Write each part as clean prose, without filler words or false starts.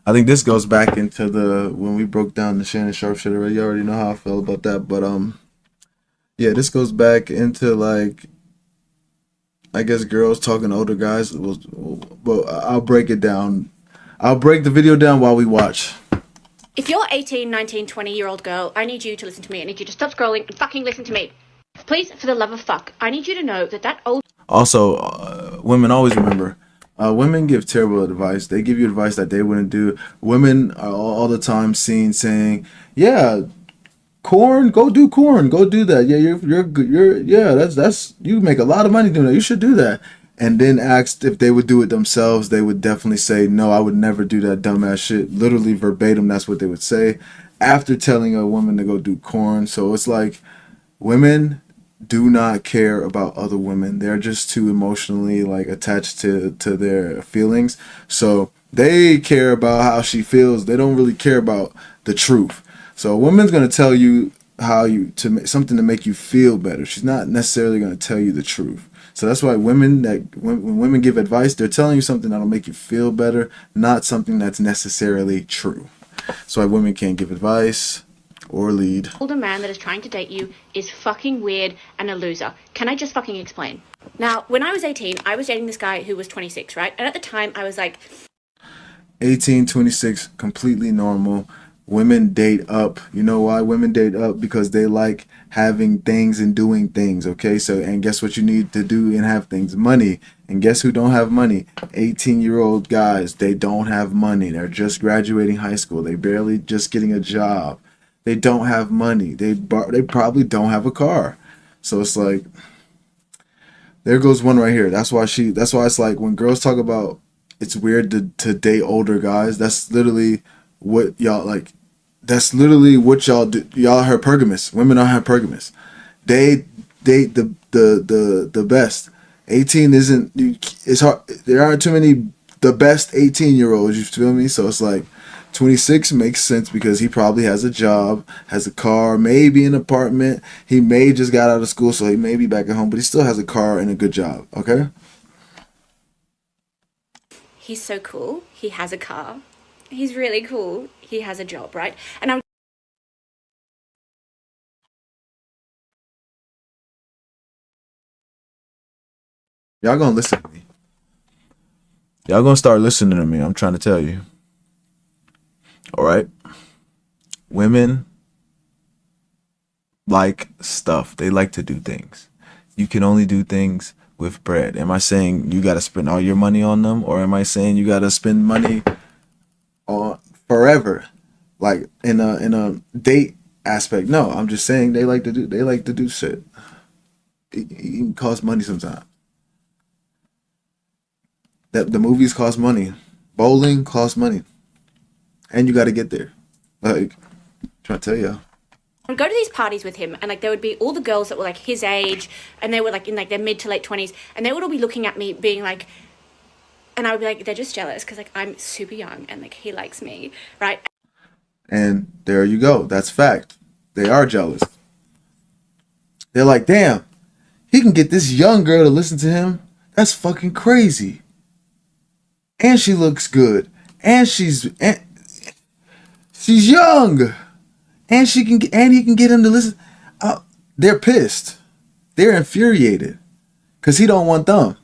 I think this goes back into the when we broke down the Shannon Sharp shit already. You already know how I felt about that, but yeah, this goes back into like I guess girls talking to older guys. Well, I'll break it down. I'll break the video down while we watch. If you're 18, 19, 20-year-old girl, I need you to listen to me. I need you to stop scrolling and fucking listen to me. Please, for the love of fuck, I need you to know that old... Also, women always remember. Women give terrible advice. They give you advice that they wouldn't do. Women are all the time seen saying, "Yeah, corn, go do corn, go do that. Yeah, you're good. Yeah, that's you make a lot of money doing that. You should do that." And then asked if they would do it themselves, they would definitely say, "No, I would never do that dumbass shit." Literally verbatim, that's what they would say after telling a woman to go do corn. So it's like women do not care about other women. They're just too emotionally like attached to their feelings. So they care about how she feels. They don't really care about the truth. So a woman's gonna tell you how you something to make you feel better. She's not necessarily gonna tell you the truth. So that's why when women give advice, they're telling you something that'll make you feel better, not something that's necessarily true. That's why women can't give advice or lead. older man that is trying to date you is fucking weird and a loser. Can I just fucking explain? Now, when I was 18, I was dating this guy who was 26, right? And at the time, I was like... 18, 26, completely normal. Women date up. You know why women date up? Because they like having things and doing things, okay? So, and guess what you need to do and have things? Money. And guess who don't have money? 18-year-old guys. They don't have money. They're just graduating high school. They barely just getting a job. They don't have money. They probably don't have a car. So it's like, there goes one right here. That's why it's like when girls talk about it's weird to date older guys, that's literally what y'all like. That's literally what y'all do. Y'all are hypergamous. Women are hypergamous. They date the best. 18 isn't, it's hard. There aren't too many the best 18-year-olds, you feel me? So it's like 26 makes sense because he probably has a job, has a car, maybe an apartment. He may just got out of school, so he may be back at home, but he still has a car and a good job, okay? He's so cool. He has a car. He's really cool. He has a job, right? And I'm... Y'all gonna listen to me. Y'all gonna start listening to me. I'm trying to tell you. All right? Women like stuff. They like to do things. You can only do things with bread. Am I saying you got to spend all your money on them, or am I saying you got to spend money on forever, like in a date aspect? No, I'm just saying they like to do shit. It can cost money sometimes. That the movies cost money, bowling costs money, and you got to get there. Like, trying to tell you. I would go to these parties with him, and like there would be all the girls that were like his age, and they were like in like their mid to late 20s, and they would all be looking at me being like, and I would be like, they're just jealous because like I'm super young and like he likes me, right? And there you go. That's fact. They are jealous. They're like, damn, he can get this young girl to listen to him. That's fucking crazy. And she looks good. And she's young. And he can get him to listen. They're pissed. They're infuriated. Cause he don't want them.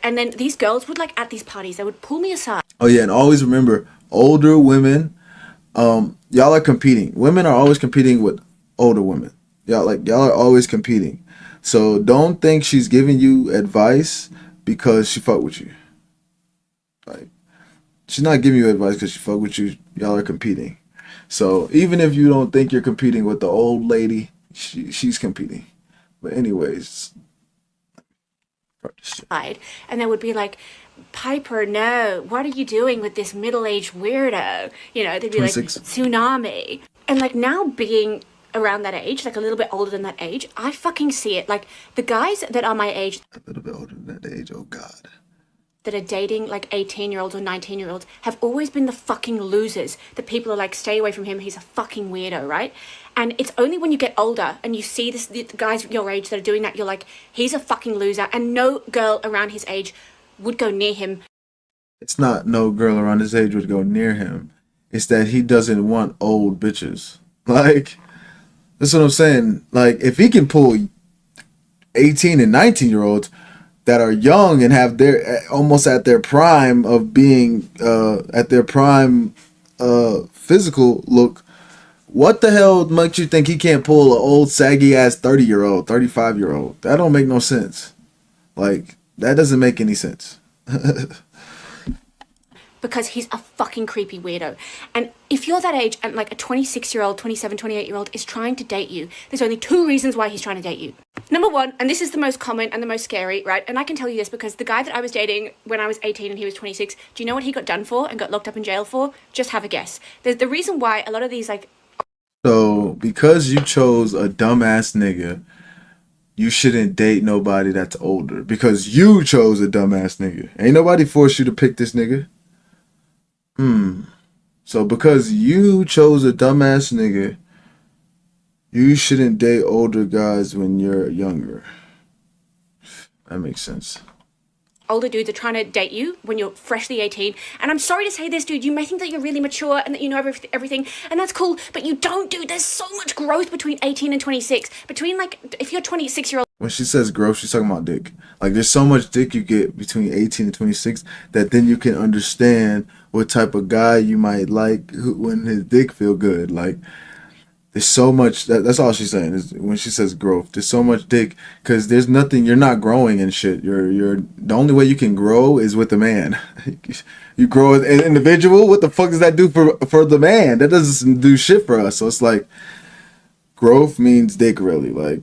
And then these girls would like at these parties, they would pull me aside. Oh yeah, and always remember, older women, y'all are competing. Women are always competing with older women. Y'all are always competing. So don't think she's giving you advice because she fuck with you. Like, she's not giving you advice because she fuck with you. Y'all are competing. So even if you don't think you're competing with the old lady, she's competing. But anyways, and they would be like, Piper, no, what are you doing with this middle-aged weirdo? You know, they'd be 26. like, tsunami. And like now being around that age, like a little bit older than that age, I fucking see it. Like the guys that are my age, A little bit older than that age, oh God. that are dating like 18-year-olds or 19-year-olds have always been the fucking losers. That people are like, stay away from him, he's a fucking weirdo, right? And it's only when you get older and you see the guys your age that are doing that, you're like, he's a fucking loser. And no girl around his age would go near him. It's not no girl around his age would go near him. It's that he doesn't want old bitches. Like, that's what I'm saying. Like, if he can pull 18 and 19-year-olds that are young and have their almost at their prime of being at their prime physical look, what the hell makes you think he can't pull an old saggy ass 30-year-old, 35-year-old? That don't make no sense. Like, that doesn't make any sense. because he's a fucking creepy weirdo. And if you're that age and like a 26-year-old, 27, 28-year-old is trying to date you, there's only two reasons why he's trying to date you. Number one, and this is the most common and the most scary, right? And I can tell you this because the guy that I was dating when I was 18 and he was 26, do you know what he got done for and got locked up in jail for? Just have a guess. There's the reason why a lot of these like So, because you chose a dumbass nigga, you shouldn't date nobody that's older. Because you chose a dumbass nigga. Ain't nobody forced you to pick this nigga. So, because you chose a dumbass nigga, you shouldn't date older guys when you're younger. That makes sense. older dudes are trying to date you when you're freshly 18. And I'm sorry to say this, dude, you may think that you're really mature and that you know everything, and that's cool, but you don't, dude. There's so much growth between 18 and 26. Between, like, if you're 26-year-old When she says growth, she's talking about dick. Like, there's so much dick you get between 18 and 26 that then you can understand what type of guy you might like when his dick feel good. Like, there's so much. That's all she's saying is when she says growth. There's so much dick because there's nothing. You're not growing and shit. You're the only way you can grow is with a man. You grow as an individual. What the fuck does that do for the man? That doesn't do shit for us. So it's like growth means dick, really. Like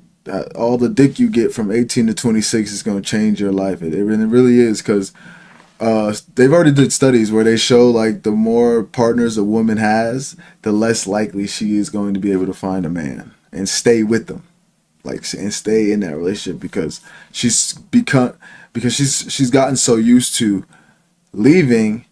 all the dick you get from 18 to 26 is gonna change your life. It really is because they've already did studies where they show like the more partners a woman has, the less likely she is going to be able to find a man and stay with them, like and stay in that relationship because she's gotten so used to leaving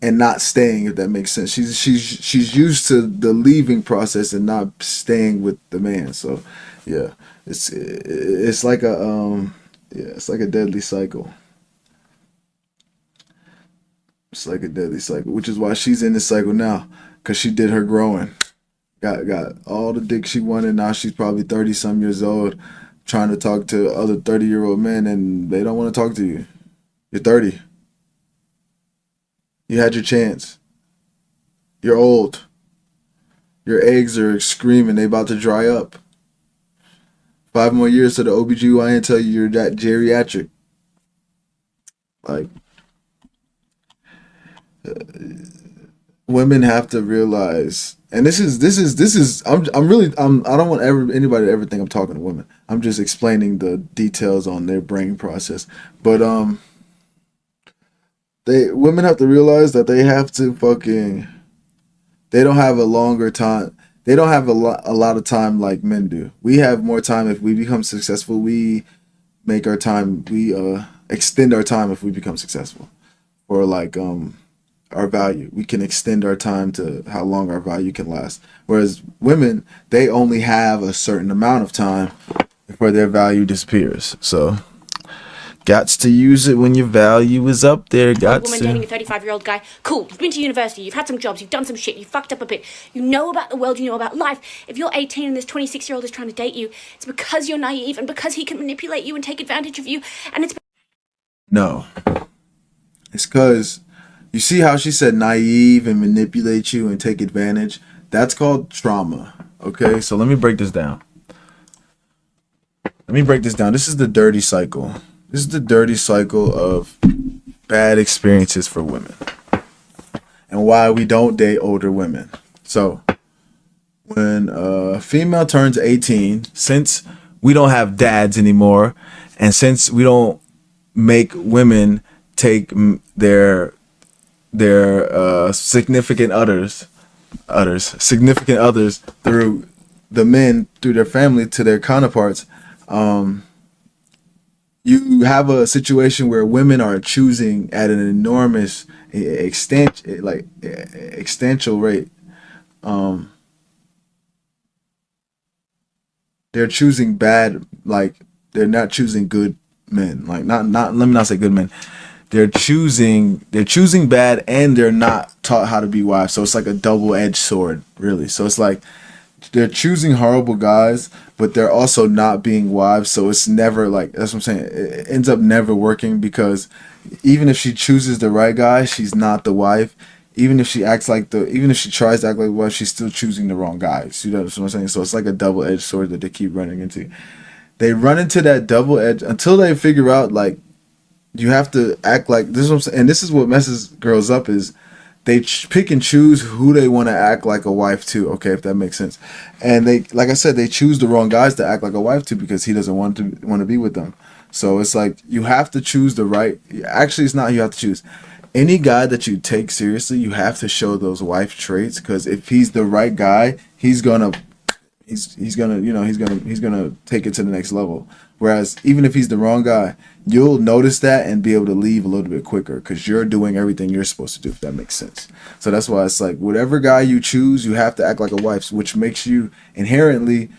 and not staying. If that makes sense, she's used to the leaving process and not staying with the man. So yeah, it's like a yeah, it's like a deadly cycle. It's like a deadly cycle, which is why she's in this cycle now, cause she did her growing. Got all the dick she wanted. Now she's probably 30 some years old, trying to talk to other 30-year-old men, and they don't want to talk to you. You're 30. You had your chance. You're old. Your eggs are screaming. They about to dry up. 5 more years to the OBGYN tell you you're that geriatric. Like women have to realize, and this is I don't want anybody to ever think I'm talking to women. I'm just explaining the details on their brain process. But they women have to realize that they have to fucking they don't have a longer time. They don't have a lot of time like men do. We have more time if we become successful. We make our time. We extend our time if we become successful. Or like our value. We can extend our time to how long our value can last. Whereas women, they only have a certain amount of time before their value disappears. So, gots to use it when your value is up there. Gots woman to. dating a 35-year-old guy, cool, you've been to university, you've had some jobs, you've done some shit, you've fucked up a bit, you know about the world, you know about life. If you're 18 and this 26-year-old is trying to date you, it's because you're naive and because he can manipulate you and take advantage of you, and it's No. It's because you see how she said naive and manipulate you and take advantage? That's called trauma. Okay, so let me break this down. This is the dirty cycle. This is the dirty cycle of bad experiences for women and why we don't date older women. So, when a female turns 18, since we don't have dads anymore, and since we don't make women take their significant others through the men through their family to their counterparts, you have a situation where women are choosing at an enormous extensial rate. They're choosing bad, like they're not choosing good men. Like not let me not say good men. they're choosing bad, and they're not taught how to be wives. So it's like a double-edged sword, really. So it's like they're choosing horrible guys, but they're also not being wives. So it's never like, that's what I'm saying. It ends up never working because even if she chooses the right guy, she's not the wife. Even if she tries to act like a wife, she's still choosing the wrong guys. You know what I'm saying? So it's like a double-edged sword that they keep running into. They run into that double edge until they figure out like you have to act like this is what I'm saying, and this is what messes girls up is they pick and choose who they want to act like a wife to. Okay, if that makes sense. And they, like I said, they choose the wrong guys to act like a wife to because he doesn't want to be with them. So it's like you have to choose the right. Actually, it's not you have to choose. Any guy that you take seriously, you have to show those wife traits because if he's the right guy, he's gonna he's gonna take it to the next level. Whereas even if he's the wrong guy, you'll notice that and be able to leave a little bit quicker because you're doing everything you're supposed to do, if that makes sense. So that's why it's like whatever guy you choose, you have to act like a wife, which makes you inherently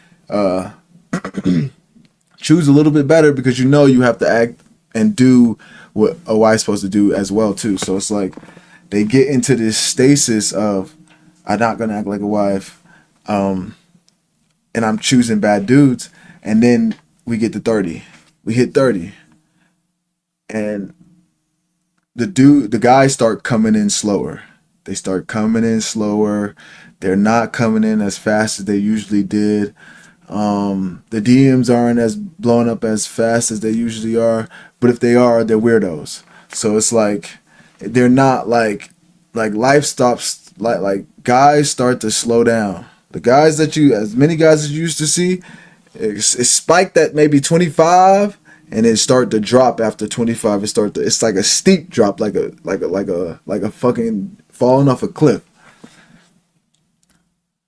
choose a little bit better because you know you have to act and do what a wife's supposed to do as well too. So it's like they get into this stasis of I'm not gonna act like a wife. And I'm choosing bad dudes, and then we get to 30. We hit 30, and the guys start coming in slower. They start coming in slower. They're not coming in as fast as they usually did. The DMs aren't as blown up as fast as they usually are, but if they are, they're weirdos. So it's like they're not like life stops like guys start to slow down. The guys that you, as many guys as you used to see, it spiked at maybe 25, and then start to drop after 25. It's like a steep drop, like a fucking falling off a cliff.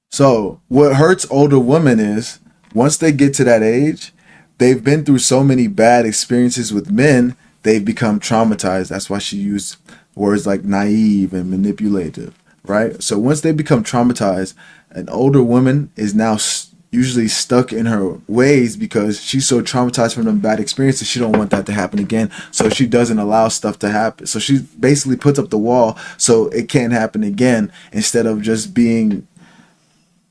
So what hurts older women is once they get to that age, they've been through so many bad experiences with men, they've become traumatized. That's why she used words like naive and manipulative, right? So once they become traumatized, an older woman is now usually stuck in her ways because she's so traumatized from them bad experiences. She don't want that to happen again. So she doesn't allow stuff to happen. So she basically puts up the wall so it can't happen again instead of just being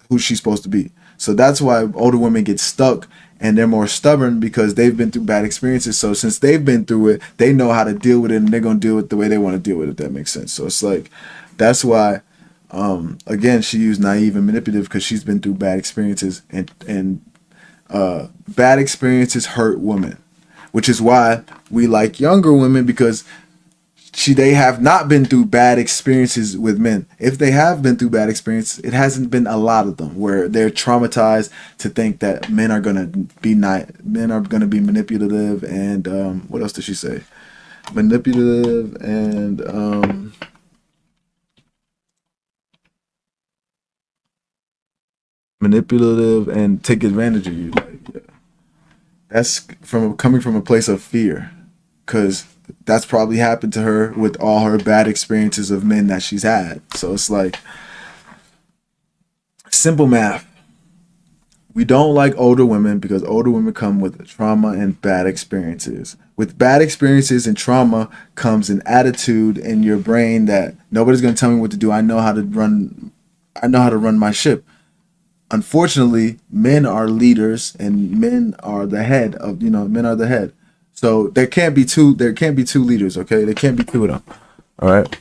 who she's supposed to be. So that's why older women get stuck and they're more stubborn because they've been through bad experiences. So since they've been through it, they know how to deal with it and they're going to deal with it the way they want to deal with it, if that makes sense. So it's like, that's why, again, she used naive and manipulative because she's been through bad experiences and bad experiences hurt women, which is why we like younger women because they have not been through bad experiences with men. If they have been through bad experiences, it hasn't been a lot of them where they're traumatized to think that men are gonna be manipulative and what else did she say? Manipulative and take advantage of you. Like, yeah. That's coming from a place of fear, because that's probably happened to her with all her bad experiences of men that she's had. So it's like simple math. We don't like older women because older women come with trauma and bad experiences. With bad experiences and trauma comes an attitude in your brain that nobody's going to tell me what to do. I know how to run my ship. Unfortunately, men are leaders and men are the head. So there can't be two leaders, okay? There can't be two of them. All right?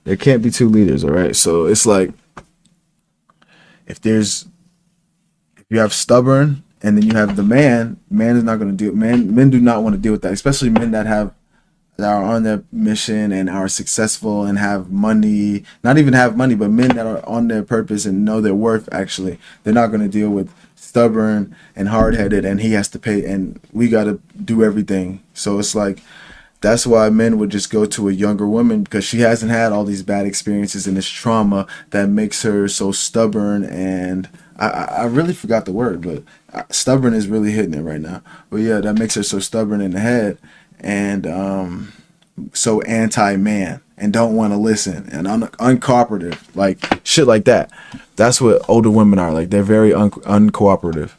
There can't be two leaders, all right? So it's like if you have stubborn and then you have the man is not going to deal. Men do not want to deal with that, especially men that are on their mission and are successful and have money. Not even have money, but men that are on their purpose and know their worth. Actually, they're not going to deal with stubborn and hard-headed, and he has to pay, and we got to do everything. So it's like that's why men would just go to a younger woman because she hasn't had all these bad experiences and this trauma that makes her so stubborn. And I really forgot the word, but stubborn is really hitting it right now. But yeah, that makes her so stubborn in the head and so anti-man and don't want to listen and uncooperative, like shit like that. That's what older women are like. They're very uncooperative,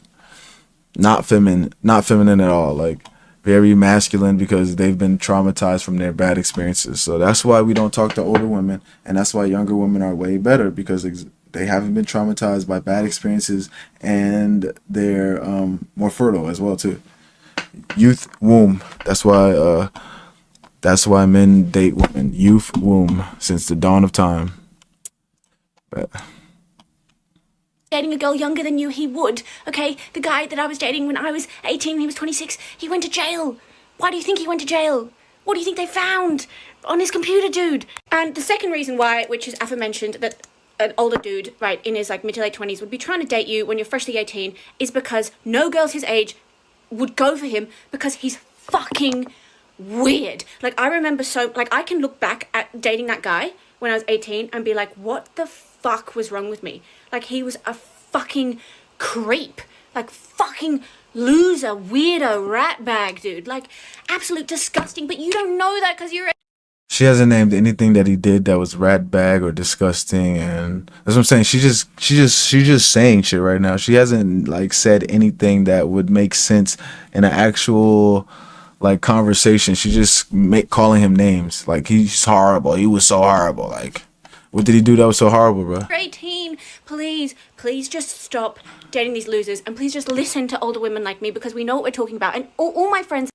not feminine at all. Like very masculine because they've been traumatized from their bad experiences. So that's why we don't talk to older women, and that's why younger women are way better because they haven't been traumatized by bad experiences, and they're more fertile as well too. Youth womb. That's why men date women. Youth womb since the dawn of time. But dating a girl younger than you, he would. Okay, the guy that I was dating when I was 18, he was 26, he went to jail. Why do you think he went to jail? What do you think they found on his computer, dude? And the second reason why, which is aforementioned, that an older dude, right, in his like mid to late 20s would be trying to date you when you're freshly 18 is because no girls his age would go for him because he's fucking weird. Like, I remember I can look back at dating that guy when I was 18 and be like, what the fuck was wrong with me? Like, he was a fucking creep. Like, fucking loser, weirdo, rat bag, dude. Like, absolute disgusting. But you don't know that because you're... she hasn't named anything that he did that was rat bag or disgusting, and that's what I'm saying. She's just saying shit right now. She hasn't like said anything that would make sense in an actual like conversation. She just calling him names. Like, he's horrible. He was so horrible. Like, what did he do that was so horrible, bro? 18, please just stop dating these losers, and please just listen to older women like me because we know what we're talking about. And all my friends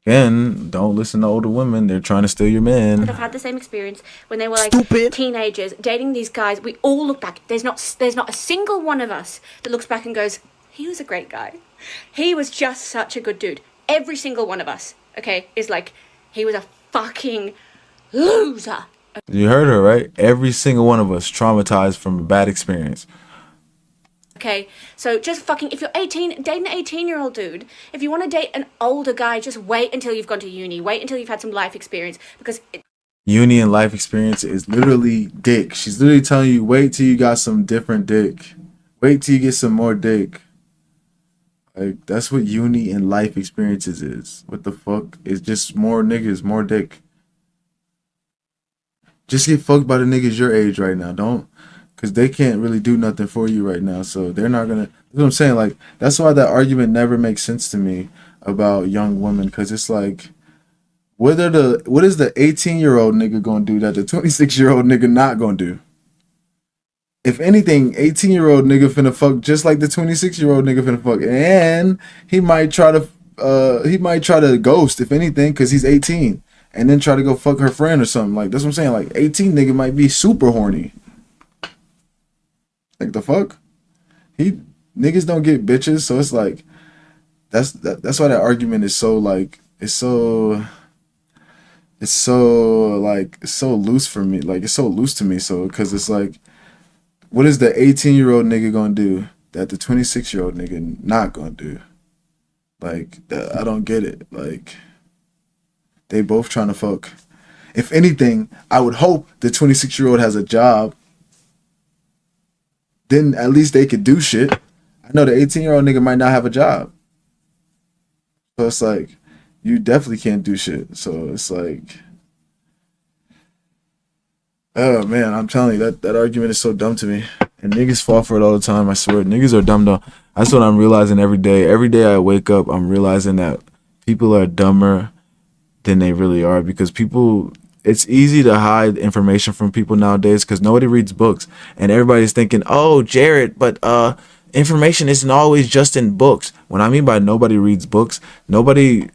Again, don't listen to older women. They're trying to steal your man. have had the same experience when they were like Stupid. teenagers dating these guys. We all look back. There's not a single one of us that looks back and goes, he was a great guy. He was just such a good dude. Every single one of us, okay, is like, he was a fucking loser. You heard her, right? Every single one of us traumatized from a bad experience. Okay, so just fucking, if you're 18, date an 18-year-old dude. If you want to date an older guy, just wait until you've gone to uni. Wait until you've had some life experience, because Uni and life experience is literally dick. She's literally telling you, wait till you got some different dick. Wait till you get some more dick. Like, that's what uni and life experiences is. What the fuck? It's just more niggas, more dick. Just get fucked by the niggas your age right now. Don't, because they can't really do nothing for you right now. So they're not gonna. That's what I'm saying. Like, that's why that argument never makes sense to me about young women. Because it's like, what is the 18-year-old nigga gonna do that the 26-year-old nigga not gonna do? If anything, 18-year-old nigga finna fuck just like the 26-year-old nigga finna fuck, and he might try to ghost if anything, because he's 18. And then try to go fuck her friend or something. Like, that's what I'm saying. Like, 18 nigga might be super horny. Like, the fuck? Niggas don't get bitches, so it's like, that's why that argument is so like, it's so loose for me. Like, it's so loose to me. So, because it's like, what is the 18-year-old nigga gonna do that the 26-year-old nigga not gonna do? Like, I don't get it. Like, they both trying to fuck. If anything, I would hope the 26-year-old has a job. Then at least they could do shit. I know the 18-year-old nigga might not have a job. So it's like, you definitely can't do shit. So it's like, oh man, I'm telling you, that argument is so dumb to me. And niggas fall for it all the time, I swear. Niggas are dumb though. That's what I'm realizing every day. Every day I wake up, I'm realizing that people are dumber than they really are, because people, it's easy to hide information from people nowadays because nobody reads books, and everybody's thinking, oh, Jared, but information isn't always just in books. When I mean by nobody reads books, nobody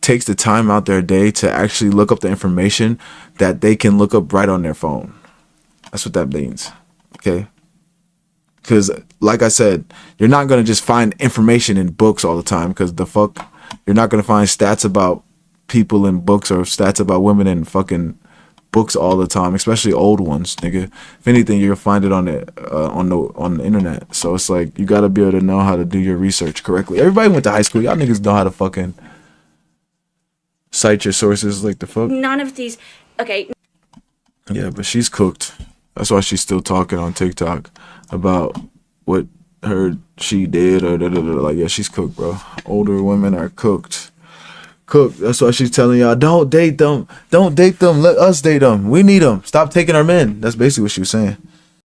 takes the time out their day to actually look up the information that they can look up right on their phone. That's what that means. Okay, because like I said, you're not going to just find information in books all the time, because the fuck, you're not going to find stats about people in books or stats about women in fucking books all the time, especially old ones, nigga. If anything, you'll find it on the internet. So it's like, you gotta be able to know how to do your research correctly. Everybody went to high school. Y'all niggas know how to fucking cite your sources. Like, the fuck. none of these. Okay, Yeah, but she's cooked. That's why she's still talking on TikTok about what she did or like, yeah, she's cooked, bro. Older women are cooked. That's why she's telling y'all, don't date them. Let us date them. We need them. Stop taking our men. That's basically what she was saying.